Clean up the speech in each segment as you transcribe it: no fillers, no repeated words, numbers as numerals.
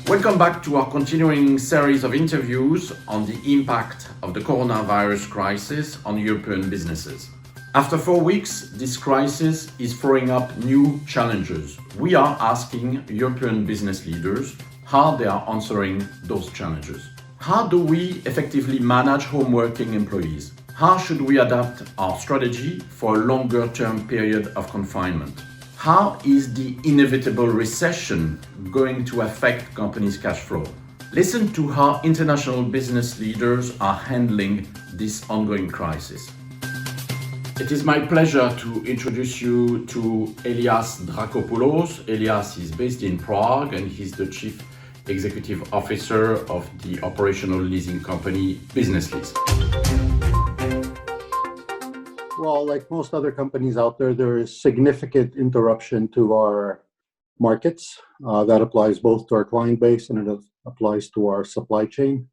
Welcome back to our continuing series of interviews on the impact of the coronavirus crisis on European businesses. After 4 weeks, this crisis is throwing up new challenges. We are asking European business leaders how they are answering those challenges. How do we effectively manage home working employees? How should we adapt our strategy for a longer term period of confinement? How is the inevitable recession going to affect companies' cash flow? Listen to how international business leaders are handling this ongoing crisis. It is my pleasure to introduce you to Elias Drakopoulos. Elias is based in Prague and he's the Chief Executive Officer of the operational leasing company Business Lease. Well, like most other companies out there is significant interruption to our markets. That applies both to our client base and it applies to our supply chain.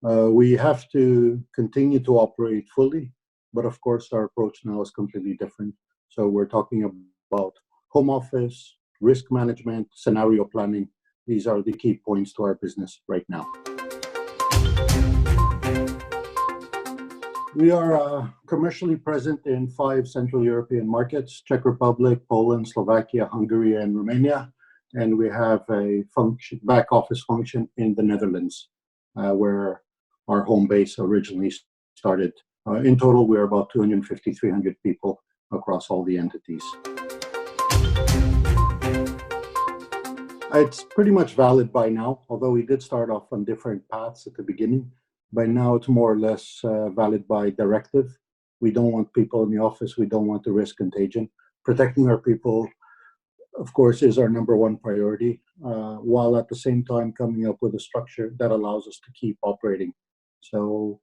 We have to continue to operate fully, but of course our approach now is completely different. So we're talking about home office, risk management, scenario planning. These are the key points to our business right now. We are commercially present in 5 Central European markets: Czech Republic, Poland, Slovakia, Hungary, and Romania. And we have a back office function in the Netherlands, where our home base originally started. In total, we're about 250, 300 people across all the entities. It's pretty much valid by now, although we did start off on different paths at the beginning. By now, it's more or less valid by directive. We don't want people in the office. We don't want to risk contagion. Protecting our people, of course, is our number one priority, while at the same time coming up with a structure that allows us to keep operating. So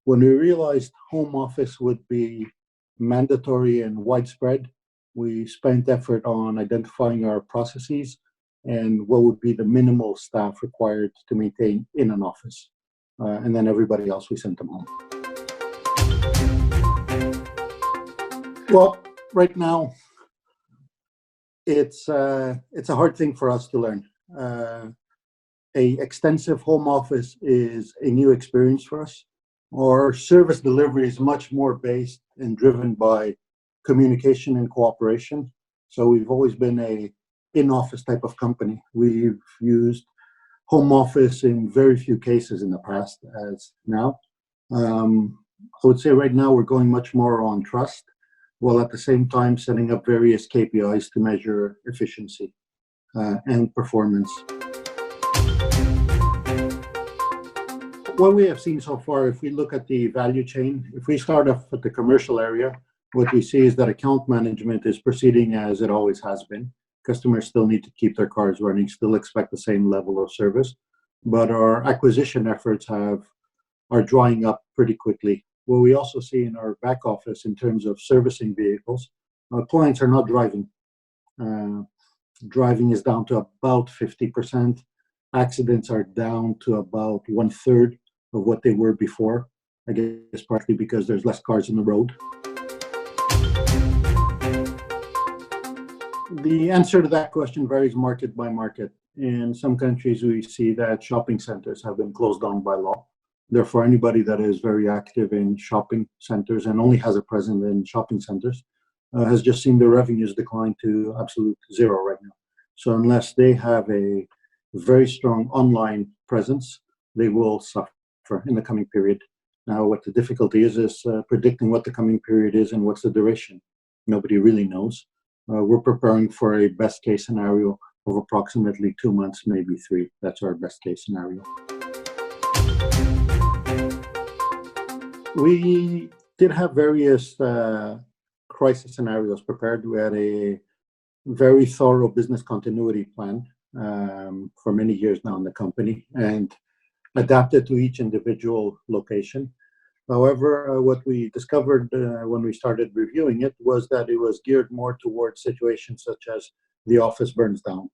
when we realized home office would be mandatory and widespread, we spent effort on identifying our processes and what would be the minimal staff required to maintain in an office. And then everybody else, we sent them home. Well, right now, it's a hard thing for us to learn. A extensive home office is a new experience for us. Our service delivery is much more based and driven by communication and cooperation. So we've always been a in-office type of company. We've used home office in very few cases in the past as now. I would say right now we're going much more on trust, while at the same time setting up various KPIs to measure efficiency and performance. What we have seen so far, if we look at the value chain, if we start off at the commercial area, what we see is that account management is proceeding as it always has been. Customers still need to keep their cars running, still expect the same level of service, but our acquisition efforts are drying up pretty quickly. What we also see in our back office in terms of servicing vehicles, our clients are not driving. Driving is down to about 50%. Accidents are down to about 1/3 of what they were before. I guess partly because there's less cars on the road. The answer to that question varies market by market. In some countries, we see that shopping centers have been closed down by law. Therefore, anybody that is very active in shopping centers and only has a presence in shopping centers has just seen their revenues decline to absolute zero right now. So unless they have a very strong online presence, they will suffer in the coming period. Now, what the difficulty is predicting what the coming period is and what's the duration. Nobody really knows. We're preparing for a best case scenario of approximately 2 months, maybe 3. That's our best case scenario. We did have various crisis scenarios prepared. We had a very thorough business continuity plan for many years now in the company and adapted to each individual location. However, what we discovered when we started reviewing it was that it was geared more towards situations such as the office burns down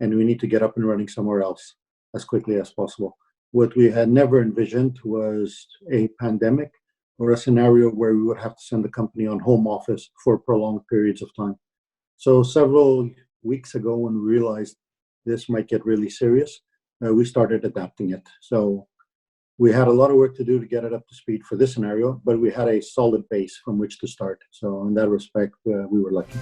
and we need to get up and running somewhere else as quickly as possible. What we had never envisioned was a pandemic or a scenario where we would have to send the company on home office for prolonged periods of time. So several weeks ago, when we realized this might get really serious, we started adapting it. So we had a lot of work to do to get it up to speed for this scenario, but we had a solid base from which to start. So in that respect, we were lucky.